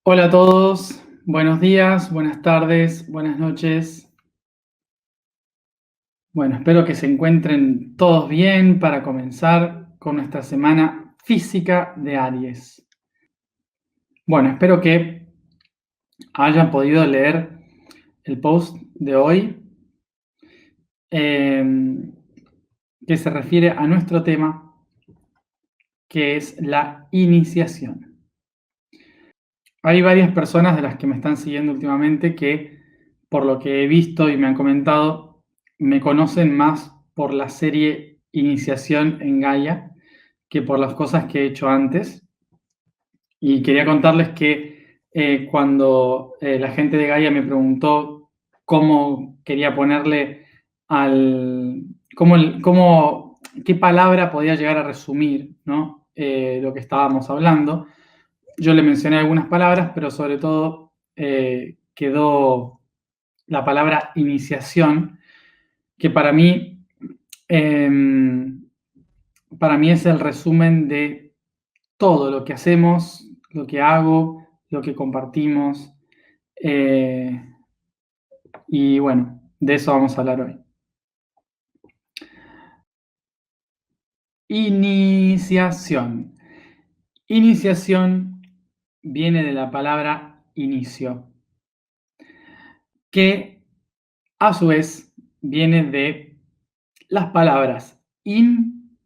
Hola a todos, buenos días, buenas tardes, buenas noches. Bueno, espero que se encuentren todos bien para comenzar con nuestra semana física de Aries. Bueno, espero que hayan podido leer el post de hoy, que se refiere a nuestro tema, que es la iniciación. Hay varias personas de las que me están siguiendo últimamente que, por lo que he visto y me han comentado, me conocen más por la serie Iniciación en Gaia que por las cosas que he hecho antes. Y quería contarles que cuando la gente de Gaia me preguntó cómo quería ponerle al... qué palabra podía llegar a resumir, ¿no? Lo que estábamos hablando. Yo le mencioné algunas palabras, pero sobre todo quedó la palabra iniciación, que eh, para mí es el resumen de todo lo que hacemos, lo que hago, lo que compartimos. eh, y bueno, de eso vamos a hablar hoy. Iniciación. Iniciación viene de la palabra inicio, que a su vez viene de las palabras in,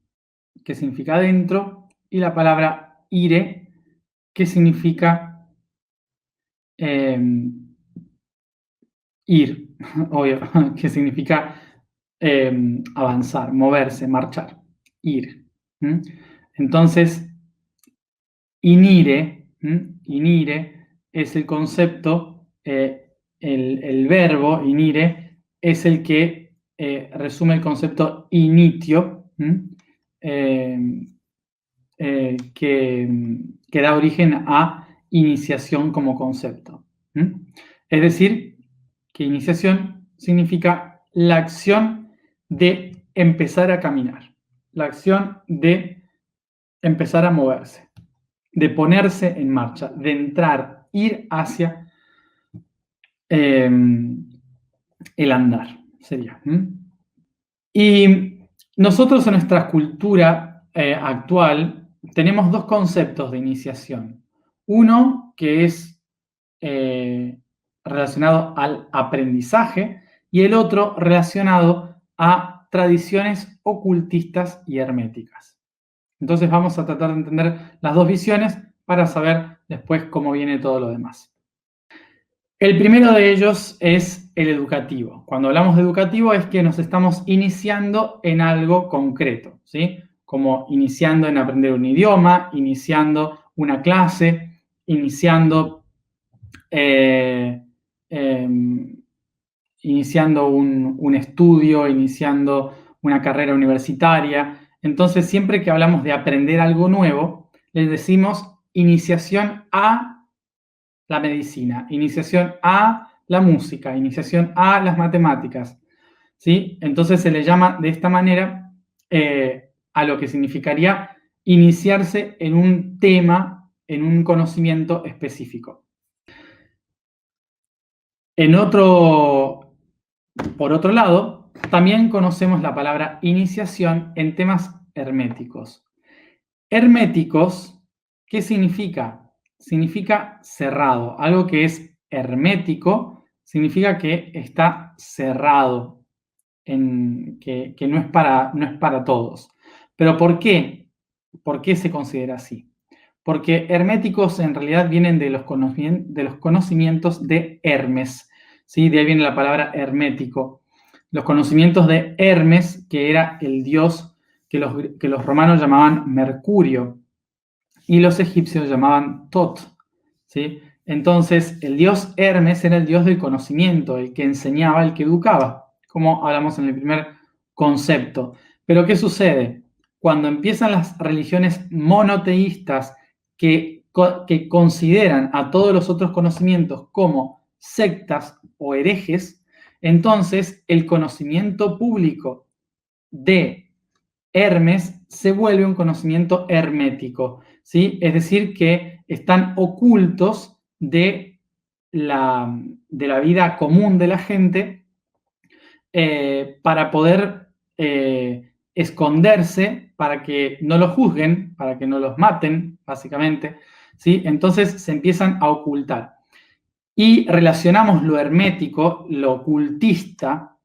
que significa dentro, y la palabra ire, que significa eh, ir, obvio, que significa avanzar, moverse, marchar, ir. ¿Mm? Entonces, inire, inire es el concepto, el verbo inire es el que resume el concepto initio, eh, que da origen a iniciación como concepto. Es decir, que iniciación significa la acción de empezar a caminar, la acción de empezar a moverse, de ponerse en marcha, de entrar, ir hacia el andar, sería. Y nosotros en nuestra cultura actual tenemos dos conceptos de iniciación. Uno que es relacionado al aprendizaje y el otro relacionado a tradiciones ocultistas y herméticas. Entonces vamos a tratar de entender las dos visiones para saber después cómo viene todo lo demás. El primero de ellos es el educativo. Cuando hablamos de educativo es que nos estamos iniciando en algo concreto, ¿sí? Como iniciando en aprender un idioma, iniciando una clase, iniciando, iniciando un estudio, iniciando una carrera universitaria. Entonces, siempre que hablamos de aprender algo nuevo, les decimos iniciación a la medicina, iniciación a la música, iniciación a las matemáticas, ¿sí? Entonces se le llama de esta manera a lo que significaría iniciarse en un tema, en un conocimiento específico. Por otro lado, también conocemos la palabra iniciación en temas herméticos. Herméticos, ¿qué significa? Significa cerrado. Algo que es hermético significa que está cerrado, que no es para todos. ¿Pero por qué? ¿Por qué se considera así? Porque herméticos en realidad vienen de los conocimientos de Hermes, ¿sí? De ahí viene la palabra hermético. Los conocimientos de Hermes, que era el dios que los romanos llamaban Mercurio y los egipcios llamaban Tot, ¿sí? Entonces, el dios Hermes era el dios del conocimiento, el que enseñaba, el que educaba, como hablamos en el primer concepto. Pero ¿qué sucede? Cuando empiezan las religiones monoteístas que consideran a todos los otros conocimientos como sectas o herejes, entonces el conocimiento público de Hermes se vuelve un conocimiento hermético, ¿sí? Es decir, que están ocultos de la vida común de la gente para poder esconderse, para que no los juzguen, para que no los maten, básicamente, ¿sí? Entonces se empiezan a ocultar. Y relacionamos lo hermético, lo ocultista,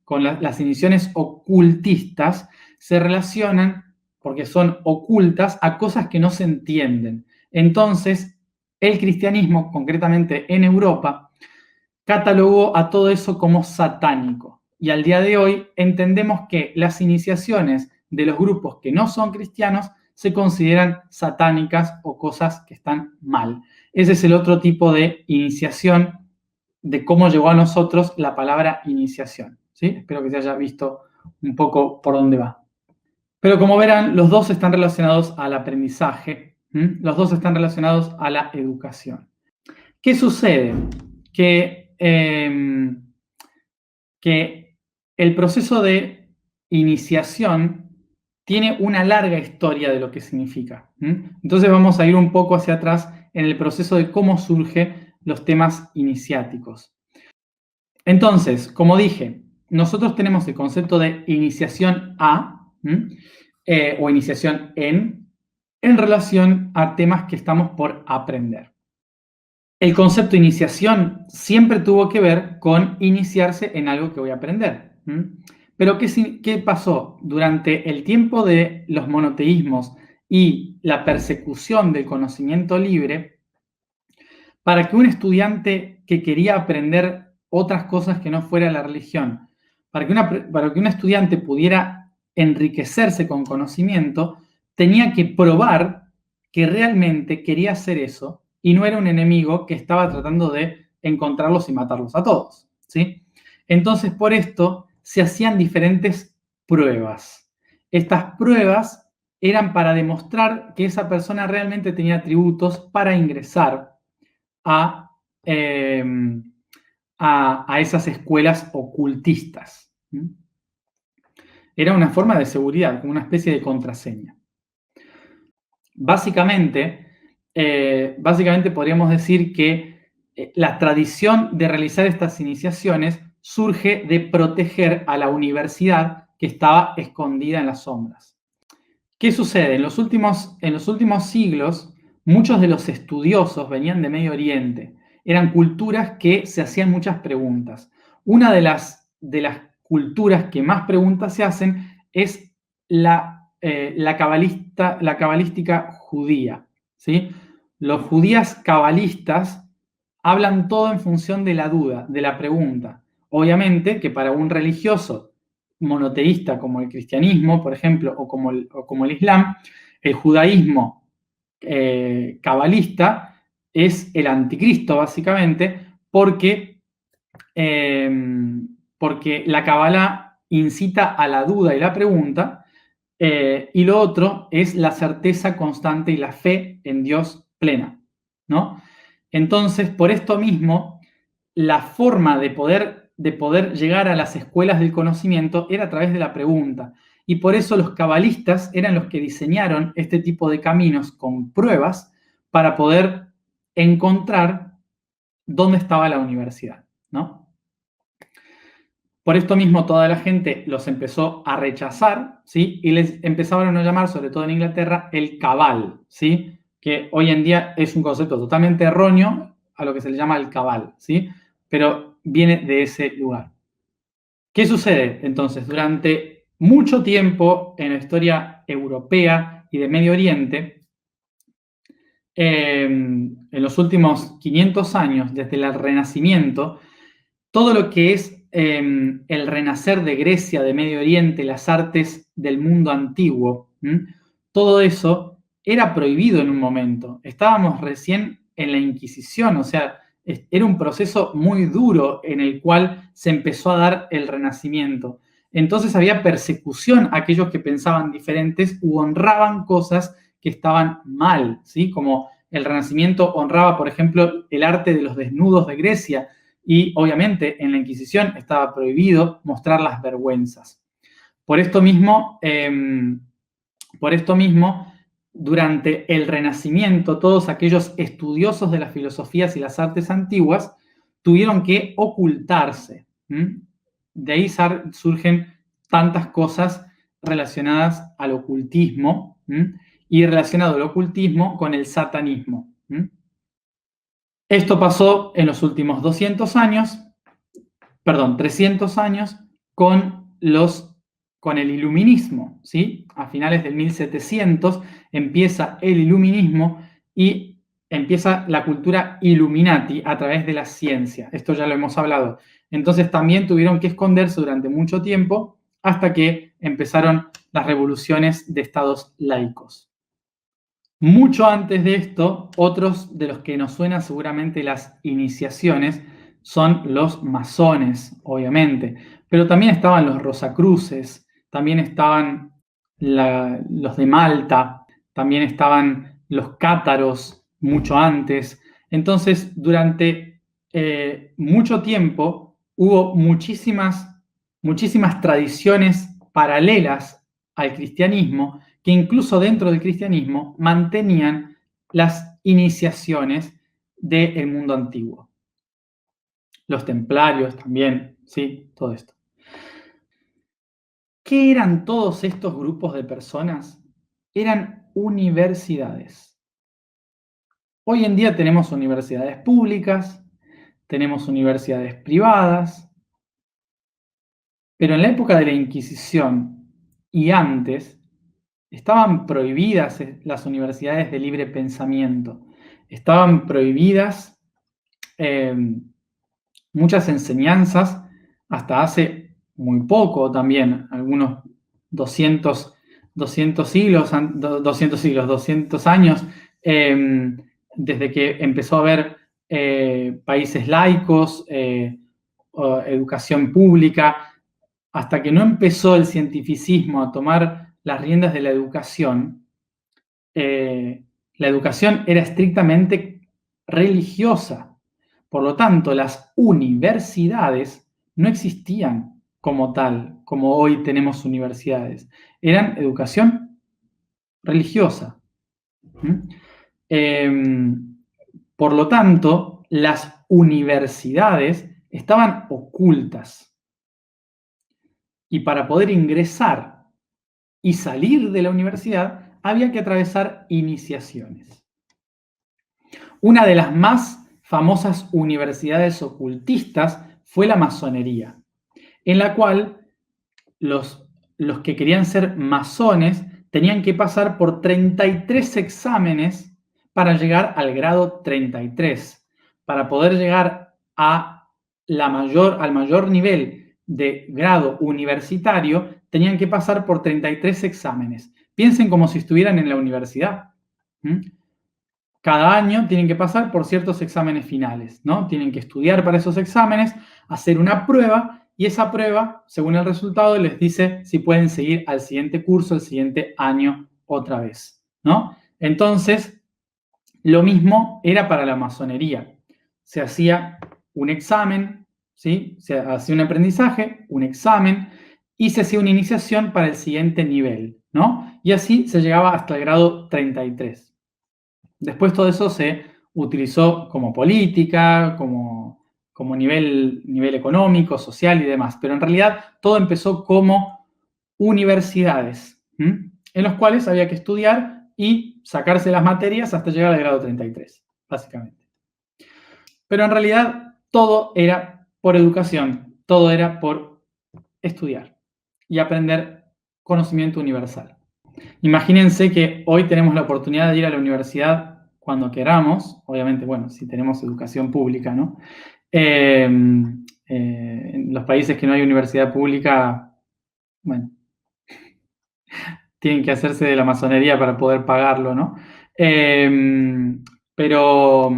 con las iniciaciones ocultistas, se relacionan, porque son ocultas, a cosas que no se entienden. Entonces, el cristianismo, concretamente en Europa, catalogó a todo eso como satánico. Y al día de hoy entendemos que las iniciaciones de los grupos que no son cristianos se consideran satánicas o cosas que están mal. Ese es el otro tipo de iniciación, de cómo llegó a nosotros la palabra iniciación, ¿sí? Espero que se haya visto un poco por dónde va. Pero como verán, los dos están relacionados al aprendizaje, los dos están relacionados a la educación. ¿Qué sucede? Que el proceso de iniciación tiene una larga historia de lo que significa. Entonces vamos a ir un poco hacia atrás en el proceso de cómo surgen los temas iniciáticos. Entonces, como dije, nosotros tenemos el concepto de iniciación a o iniciación en relación a temas que estamos por aprender. El concepto de iniciación siempre tuvo que ver con iniciarse en algo que voy a aprender. Pero ¿qué pasó? Durante el tiempo de los monoteísmos y la persecución del conocimiento libre, para que un estudiante que quería aprender otras cosas que no fuera la religión, para que un estudiante pudiera enriquecerse con conocimiento, tenía que probar que realmente quería hacer eso y no era un enemigo que estaba tratando de encontrarlos y matarlos a todos, ¿sí? Entonces, por esto se hacían diferentes pruebas. Estas pruebas eran para demostrar que esa persona realmente tenía atributos para ingresar a esas escuelas ocultistas. Era una forma de seguridad, como una especie de contraseña. Básicamente podríamos decir que la tradición de realizar estas iniciaciones surge de proteger a la universidad que estaba escondida en las sombras. ¿Qué sucede? En los últimos siglos, muchos de los estudiosos venían de Medio Oriente. Eran culturas que se hacían muchas preguntas. Una de las culturas que más preguntas se hacen es la cabalística judía, ¿sí? Los judías cabalistas hablan todo en función de la duda, de la pregunta. Obviamente que para un religioso monoteísta como el cristianismo, por ejemplo, o como el islam, el judaísmo cabalista es el anticristo, básicamente, porque la Kabbalah incita a la duda y la pregunta, y lo otro es la certeza constante y la fe en Dios plena, ¿no? Entonces, por esto mismo, la forma de poder llegar a las escuelas del conocimiento era a través de la pregunta. Y por eso los cabalistas eran los que diseñaron este tipo de caminos con pruebas para poder encontrar dónde estaba la universidad, ¿no? Por esto mismo toda la gente los empezó a rechazar, ¿sí? Y les empezaron a llamar, sobre todo en Inglaterra, el cabal, ¿sí? Que hoy en día es un concepto totalmente erróneo a lo que se le llama el cabal, ¿sí? Pero viene de ese lugar. ¿Qué sucede? Entonces, durante mucho tiempo en la historia europea y de Medio Oriente, en los últimos 500 años, desde el Renacimiento, todo lo que es el renacer de Grecia, de Medio Oriente, las artes del mundo antiguo, todo eso era prohibido en un momento. Estábamos recién en la Inquisición, o sea, era un proceso muy duro en el cual se empezó a dar el Renacimiento. Entonces había persecución a aquellos que pensaban diferentes u honraban cosas que estaban mal, ¿sí? Como el Renacimiento honraba, por ejemplo, el arte de los desnudos de Grecia, y obviamente en la Inquisición estaba prohibido mostrar las vergüenzas. Por esto mismo durante el Renacimiento, todos aquellos estudiosos de las filosofías y las artes antiguas tuvieron que ocultarse. De ahí surgen tantas cosas relacionadas al ocultismo y relacionado el ocultismo con el satanismo. Esto pasó en los últimos 300 años con el iluminismo, ¿sí? A finales del 1700 empieza el iluminismo y empieza la cultura Illuminati a través de la ciencia. Esto ya lo hemos hablado. Entonces también tuvieron que esconderse durante mucho tiempo hasta que empezaron las revoluciones de estados laicos. Mucho antes de esto, otros de los que nos suenan seguramente las iniciaciones son los masones, obviamente, pero también estaban los rosacruces, también estaban los de Malta, también estaban los cátaros mucho antes. Entonces, durante mucho tiempo hubo muchísimas tradiciones paralelas al cristianismo que incluso dentro del cristianismo mantenían las iniciaciones del mundo antiguo. Los templarios también, ¿sí? Todo esto. ¿Qué eran todos estos grupos de personas? Eran universidades. Hoy en día tenemos universidades públicas, tenemos universidades privadas, pero en la época de la Inquisición y antes, estaban prohibidas las universidades de libre pensamiento. Estaban prohibidas muchas enseñanzas hasta hace muy poco también, algunos 200 años, desde que empezó a haber países laicos, educación pública, hasta que no empezó el cientificismo a tomar las riendas de la educación era estrictamente religiosa. Por lo tanto, las universidades no existían como tal, como hoy tenemos universidades. Eran educación religiosa. Por lo tanto, las universidades estaban ocultas. Y para poder ingresar y salir de la universidad, había que atravesar iniciaciones. Una de las más famosas universidades ocultistas fue la masonería, en la cual los que querían ser masones tenían que pasar por 33 exámenes para llegar al grado 33. Para poder llegar al mayor nivel de grado universitario, tenían que pasar por 33 exámenes. Piensen como si estuvieran en la universidad. Cada año tienen que pasar por ciertos exámenes finales, ¿no? Tienen que estudiar para esos exámenes, hacer una prueba, y esa prueba, según el resultado, les dice si pueden seguir al siguiente curso, al siguiente año otra vez, ¿no? Entonces, lo mismo era para la masonería. Se hacía un examen, ¿sí? Se hacía un aprendizaje, un examen, y se hacía una iniciación para el siguiente nivel, ¿no? Y así se llegaba hasta el grado 33. Después todo eso se utilizó como política, como nivel económico, social y demás. Pero en realidad todo empezó como universidades, en los cuales había que estudiar y sacarse las materias hasta llegar al grado 33, básicamente. Pero en realidad todo era por educación, todo era por estudiar y aprender conocimiento universal. Imagínense que hoy tenemos la oportunidad de ir a la universidad cuando queramos, obviamente, bueno, si tenemos educación pública, ¿no? En los países que no hay universidad pública, bueno, tienen que hacerse de la masonería para poder pagarlo, ¿no? Pero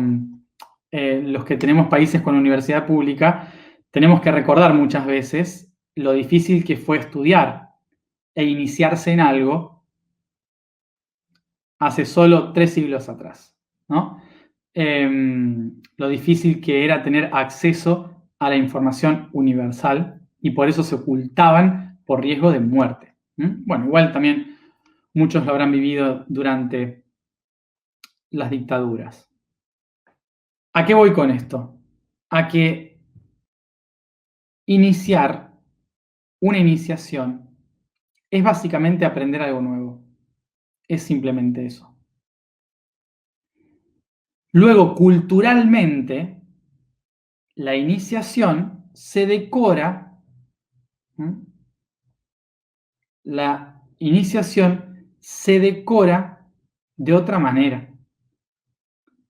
los que tenemos países con universidad pública, tenemos que recordar muchas veces lo difícil que fue estudiar e iniciarse en algo hace solo 3 siglos atrás, ¿no? Lo difícil que era tener acceso a la información universal y por eso se ocultaban por riesgo de muerte. Bueno, igual también muchos lo habrán vivido durante las dictaduras. ¿A qué voy con esto? A que iniciar una iniciación es básicamente aprender algo nuevo. Es simplemente eso. Luego, culturalmente, la iniciación se decora, ¿m? La iniciación se decora de otra manera.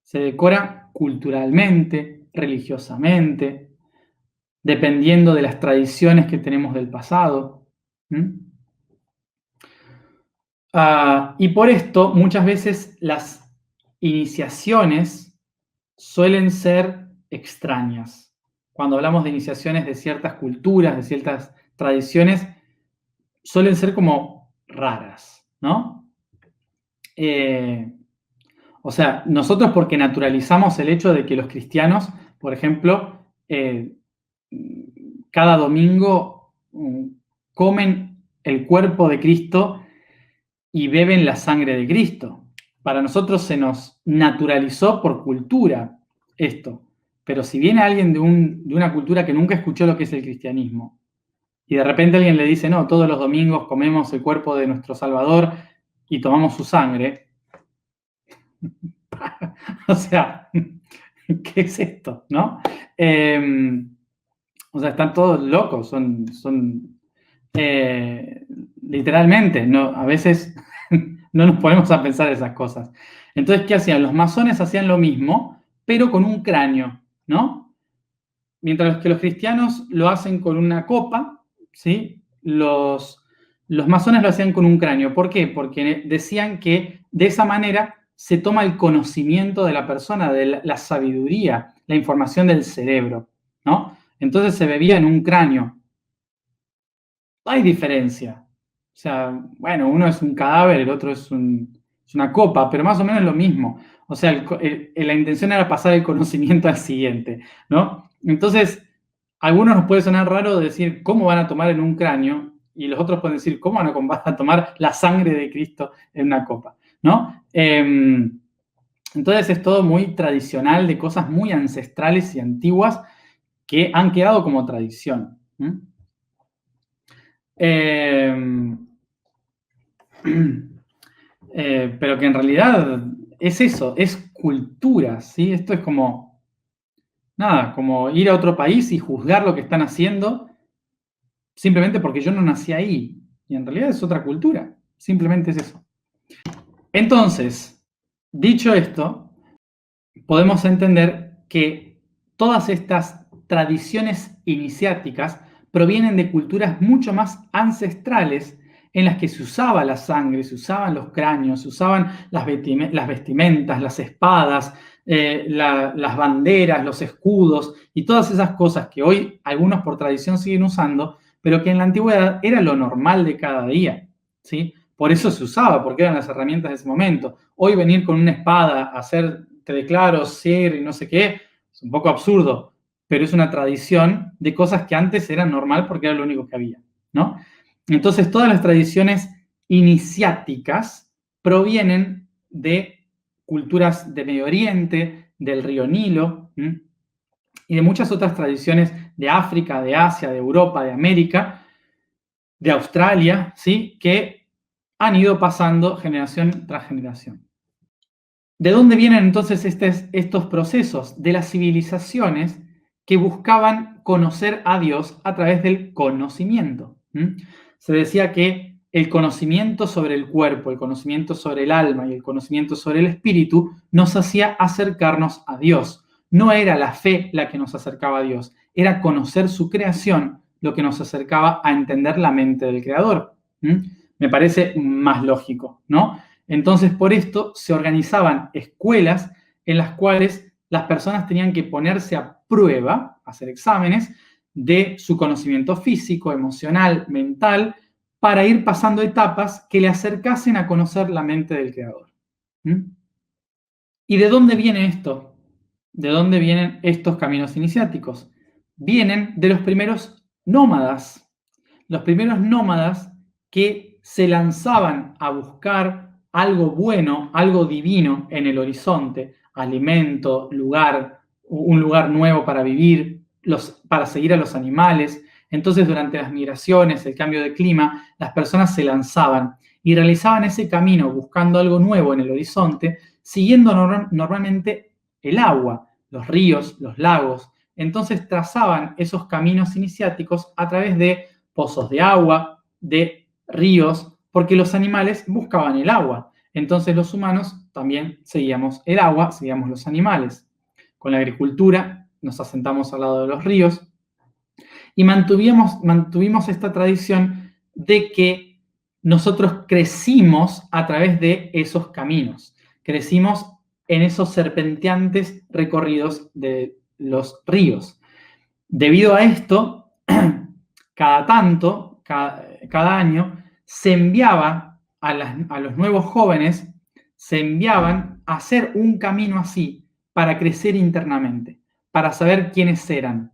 Se decora culturalmente, religiosamente, dependiendo de las tradiciones que tenemos del pasado. Y por esto, muchas veces las iniciaciones suelen ser extrañas. Cuando hablamos de iniciaciones de ciertas culturas, de ciertas tradiciones, suelen ser como raras, ¿no? O sea, nosotros porque naturalizamos el hecho de que los cristianos, por ejemplo, cada domingo comen el cuerpo de Cristo y beben la sangre de Cristo. Para nosotros se nos naturalizó por cultura esto. Pero si viene alguien de una cultura que nunca escuchó lo que es el cristianismo, y de repente alguien le dice, no, todos los domingos comemos el cuerpo de nuestro Salvador y tomamos su sangre, o sea, ¿qué es esto? ¿No? O sea, están todos locos, son literalmente, no, a veces no nos ponemos a pensar esas cosas. Entonces, ¿qué hacían? Los masones hacían lo mismo, pero con un cráneo, ¿no? Mientras que los cristianos lo hacen con una copa, ¿sí? Los masones lo hacían con un cráneo. ¿Por qué? Porque decían que de esa manera se toma el conocimiento de la persona, de la sabiduría, la información del cerebro, ¿no? Entonces se bebía en un cráneo. Hay diferencia. O sea, bueno, uno es un cadáver, el otro es una copa, pero más o menos es lo mismo. O sea, la intención era pasar el conocimiento al siguiente, ¿no? Entonces, a algunos nos puede sonar raro decir cómo van a tomar en un cráneo, y los otros pueden decir cómo van a tomar la sangre de Cristo en una copa, ¿no? Entonces es todo muy tradicional, de cosas muy ancestrales y antiguas que han quedado como tradición. Pero que en realidad es eso, es cultura, ¿sí? Esto es como, nada, como ir a otro país y juzgar lo que están haciendo simplemente porque yo no nací ahí. Y en realidad es otra cultura, simplemente es eso. Entonces, dicho esto, podemos entender que todas estas tradiciones iniciáticas provienen de culturas mucho más ancestrales en las que se usaba la sangre, se usaban los cráneos, se usaban las vestimentas, las espadas, las banderas, los escudos y todas esas cosas que hoy algunos por tradición siguen usando, pero que en la antigüedad era lo normal de cada día, ¿sí? Por eso se usaba, porque eran las herramientas de ese momento. Hoy venir con una espada a hacer te declaro ser y no sé qué, es un poco absurdo, pero es una tradición de cosas que antes eran normal porque era lo único que había, ¿no? Entonces, todas las tradiciones iniciáticas provienen de culturas de Medio Oriente, del río Nilo, y de muchas otras tradiciones de África, de Asia, de Europa, de América, de Australia, ¿sí? Que han ido pasando generación tras generación. ¿De dónde vienen entonces estos procesos? De las civilizaciones que buscaban conocer a Dios a través del conocimiento. Se decía que el conocimiento sobre el cuerpo, el conocimiento sobre el alma y el conocimiento sobre el espíritu nos hacía acercarnos a Dios. No era la fe la que nos acercaba a Dios, era conocer su creación lo que nos acercaba a entender la mente del Creador. Me parece más lógico, ¿no? Entonces, por esto se organizaban escuelas en las cuales las personas tenían que ponerse a prueba, hacer exámenes de su conocimiento físico, emocional, mental, para ir pasando etapas que le acercasen a conocer la mente del Creador. ¿Y de dónde viene esto? ¿De dónde vienen estos caminos iniciáticos? Vienen de los primeros nómadas. Los primeros nómadas que se lanzaban a buscar algo bueno, algo divino en el horizonte, alimento, lugar, un lugar nuevo para vivir, para seguir a los animales. Entonces, durante las migraciones, el cambio de clima, las personas se lanzaban y realizaban ese camino buscando algo nuevo en el horizonte, siguiendo normalmente el agua, los ríos, los lagos. Entonces trazaban esos caminos iniciáticos a través de pozos de agua, de ríos, porque los animales buscaban el agua. Entonces los humanos también seguíamos el agua, seguíamos los animales. Con la agricultura nos asentamos al lado de los ríos y mantuvimos esta tradición de que nosotros crecimos a través de esos caminos, crecimos en esos serpenteantes recorridos de los ríos. Debido a esto, cada tanto, cada año, se enviaba a los nuevos jóvenes, se enviaban a hacer un camino así para crecer internamente, para saber quiénes eran,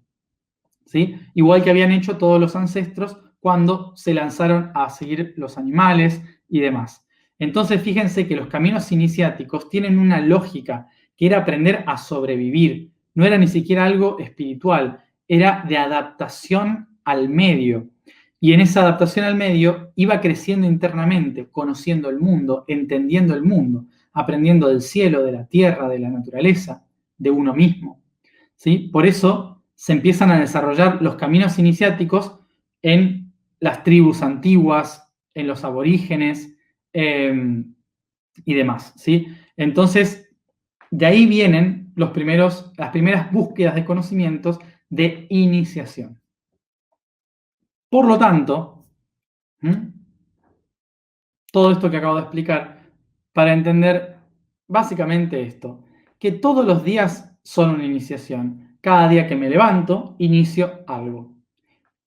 ¿sí? Igual que habían hecho todos los ancestros cuando se lanzaron a seguir los animales y demás. Entonces, fíjense que los caminos iniciáticos tienen una lógica, que era aprender a sobrevivir. No era ni siquiera algo espiritual, era de adaptación al medio. Y en esa adaptación al medio iba creciendo internamente, conociendo el mundo, entendiendo el mundo, aprendiendo del cielo, de la tierra, de la naturaleza, de uno mismo, ¿sí? Por eso se empiezan a desarrollar los caminos iniciáticos en las tribus antiguas, en los aborígenes y demás, ¿sí? Entonces, de ahí vienen las primeras búsquedas de conocimientos de iniciación. Por lo tanto, todo esto que acabo de explicar, para entender básicamente esto, que todos los días son una iniciación. Cada día que me levanto, inicio algo.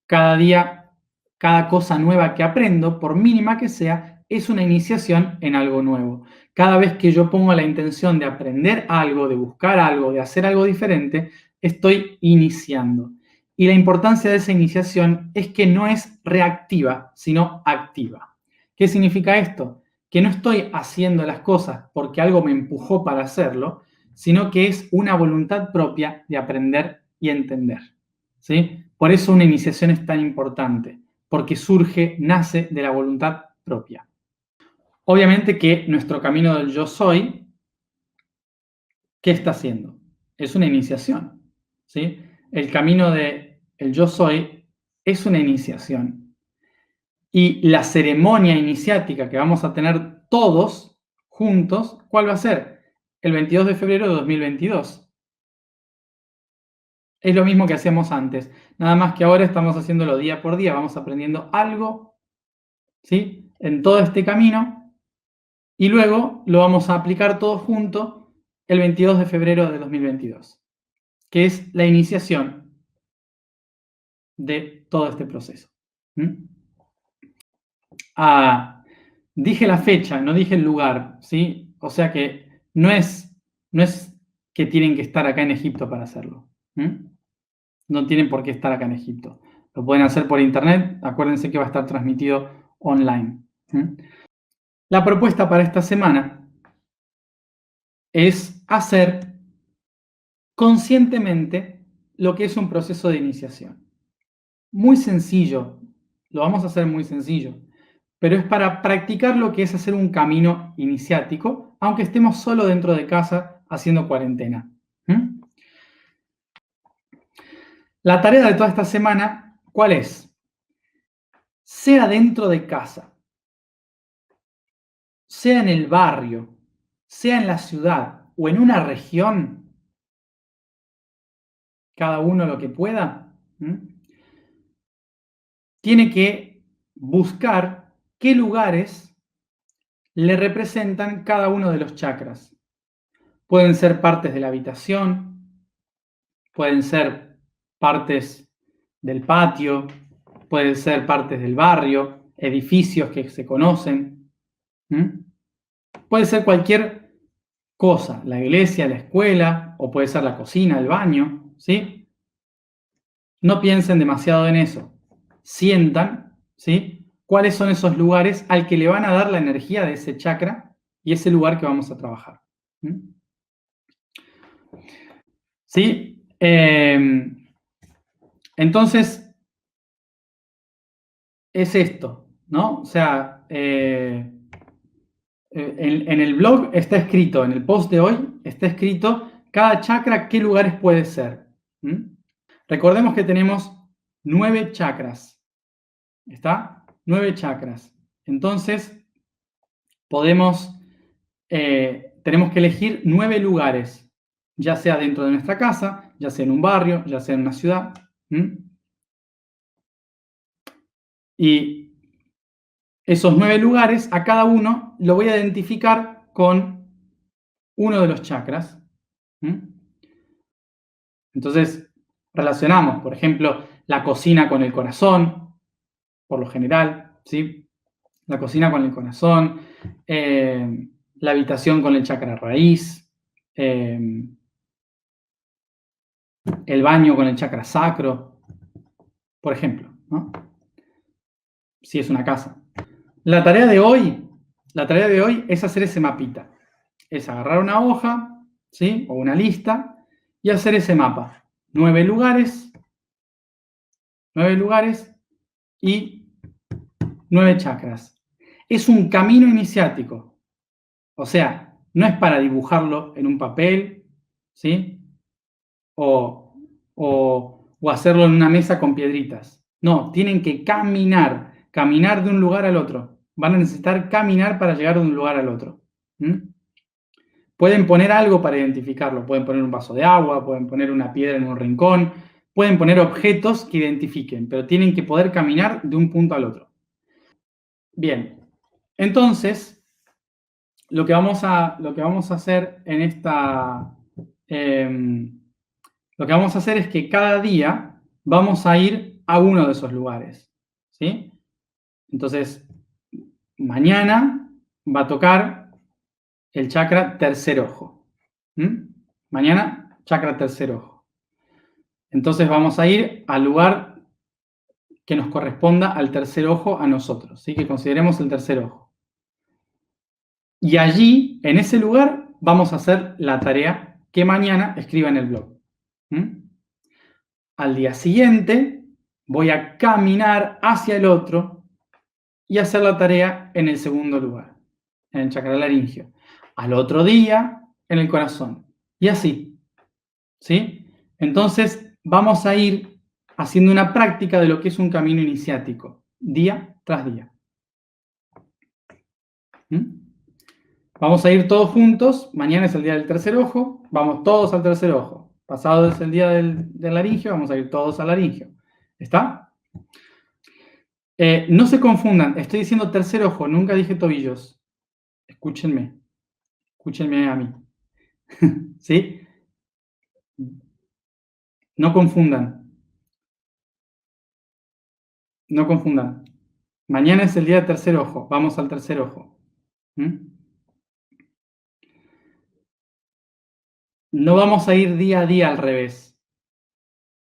Cada día, cada cosa nueva que aprendo, por mínima que sea, es una iniciación en algo nuevo. Cada vez que yo pongo la intención de aprender algo, de buscar algo, de hacer algo diferente, estoy iniciando. Y la importancia de esa iniciación es que no es reactiva, sino activa. ¿Qué significa esto? Que no estoy haciendo las cosas porque algo me empujó para hacerlo, sino que es una voluntad propia de aprender y entender, ¿sí? Por eso una iniciación es tan importante, porque nace de la voluntad propia. Obviamente que nuestro camino del yo soy, ¿qué está haciendo? Es una iniciación, ¿sí? El camino del yo soy es una iniciación. Y la ceremonia iniciática que vamos a tener todos juntos, ¿cuál va a ser? El 22 de febrero de 2022. Es lo mismo que hacíamos antes, nada más que ahora estamos haciéndolo día por día, vamos aprendiendo algo, ¿sí? En todo este camino, y luego lo vamos a aplicar todos juntos el 22 de febrero de 2022, que es la iniciación de todo este proceso. Dije la fecha, no dije el lugar, ¿sí? O sea que no es que tienen que estar acá en Egipto para hacerlo. No tienen por qué estar acá en Egipto. Lo pueden hacer por internet, acuérdense que va a estar transmitido online. La propuesta para esta semana es hacer conscientemente lo que es un proceso de iniciación. Muy sencillo, lo vamos a hacer muy sencillo, pero es para practicar lo que es hacer un camino iniciático, aunque estemos solo dentro de casa haciendo cuarentena. La tarea de toda esta semana, ¿cuál es? Sea dentro de casa, sea en el barrio, sea en la ciudad o en una región, cada uno lo que pueda, tiene que buscar qué lugares le representan cada uno de los chakras. Pueden ser partes de la habitación, pueden ser partes del patio, pueden ser partes del barrio, edificios que se conocen. Puede ser cualquier cosa, la iglesia, la escuela, o puede ser la cocina, el baño, ¿sí? No piensen demasiado en eso. Sientan, ¿sí? cuáles son esos lugares al que le van a dar la energía de ese chakra y ese lugar que vamos a trabajar. ¿Sí? Entonces, es esto, ¿no? O sea, en el blog está escrito, en el post de hoy, está escrito cada chakra qué lugares puede ser. Recordemos que tenemos 9 chakras. ¿Está? 9 chakras. Entonces, tenemos que elegir 9 lugares, ya sea dentro de nuestra casa, ya sea en un barrio, ya sea en una ciudad. Y esos 9 lugares, a cada uno lo voy a identificar con uno de los chakras. Entonces, relacionamos, por ejemplo, la cocina con el corazón, por lo general, ¿sí? La cocina con el corazón, la habitación con el chakra raíz, el baño con el chakra sacro, por ejemplo, ¿no? Si es una casa. La tarea de hoy es hacer ese mapita. Es agarrar una hoja, ¿sí? O una lista y hacer ese mapa. 9 lugares y 9 chakras. Es un camino iniciático. O sea, no es para dibujarlo en un papel, ¿sí? O hacerlo en una mesa con piedritas. No, tienen que caminar de un lugar al otro. Van a necesitar caminar para llegar de un lugar al otro. Pueden poner algo para identificarlo. Pueden poner un vaso de agua, pueden poner una piedra en un rincón, pueden poner objetos que identifiquen, pero tienen que poder caminar de un punto al otro. Bien, entonces, lo que vamos a hacer en esta... lo que vamos a hacer es que cada día vamos a ir a uno de esos lugares, ¿sí? Entonces, mañana va a tocar el chakra tercer ojo. Mañana, chakra tercer ojo. Entonces vamos a ir al lugar que nos corresponda al tercer ojo a nosotros, ¿sí? Que consideremos el tercer ojo. Y allí, en ese lugar, vamos a hacer la tarea que mañana escriba en el blog. Al día siguiente, voy a caminar hacia el otro y hacer la tarea en el segundo lugar, en el chakra laringio. Al otro día, en el corazón. Y así. ¿Sí? Entonces, vamos a ir haciendo una práctica de lo que es un camino iniciático, día tras día. Vamos a ir todos juntos. Mañana es el día del tercer ojo. Vamos todos al tercer ojo. Pasado es el día del laringio. Vamos a ir todos al laringio. ¿Está? No se confundan. Estoy diciendo tercer ojo. Nunca dije tobillos. Escúchenme. Escúchenme a mí. ¿Sí? No confundan. No confundan. Mañana es el día del tercer ojo. Vamos al tercer ojo. No vamos a ir día a día al revés.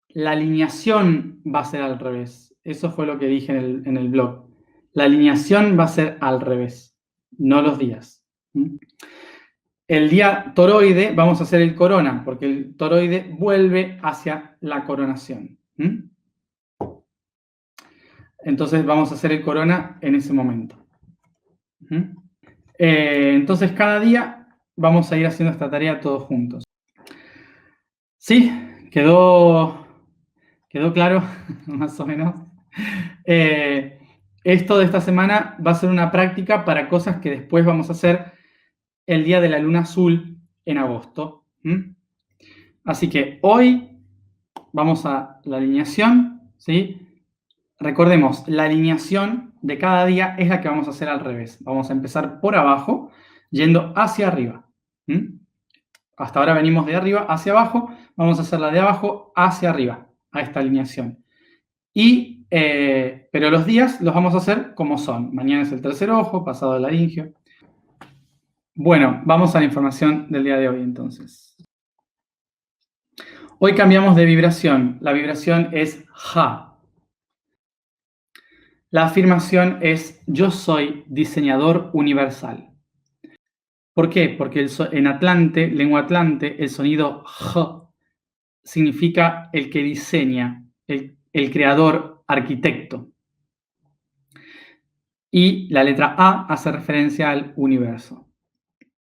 La alineación va a ser al revés. Eso fue lo que dije en el blog. La alineación va a ser al revés, no los días. El día toroide vamos a hacer el corona, porque el toroide vuelve hacia la coronación. Entonces vamos a hacer el corona en ese momento. Entonces cada día vamos a ir haciendo esta tarea todos juntos. ¿Sí? ¿Quedó claro? Más o menos. Esto de esta semana va a ser una práctica para cosas que después vamos a hacer el día de la luna azul en agosto. Así que hoy vamos a la alineación, ¿sí? Recordemos, la alineación de cada día es la que vamos a hacer al revés. Vamos a empezar por abajo, yendo hacia arriba. Hasta ahora venimos de arriba hacia abajo, vamos a hacer la de abajo hacia arriba, a esta alineación. Pero los días los vamos a hacer como son. Mañana es el tercer ojo, pasado el laringio. Bueno, vamos a la información del día de hoy entonces. Hoy cambiamos de vibración. La vibración es Ja. La afirmación es yo soy diseñador universal. ¿Por qué? Porque en Atlante, lengua Atlante, el sonido J significa el que diseña, el creador, arquitecto. Y la letra A hace referencia al universo.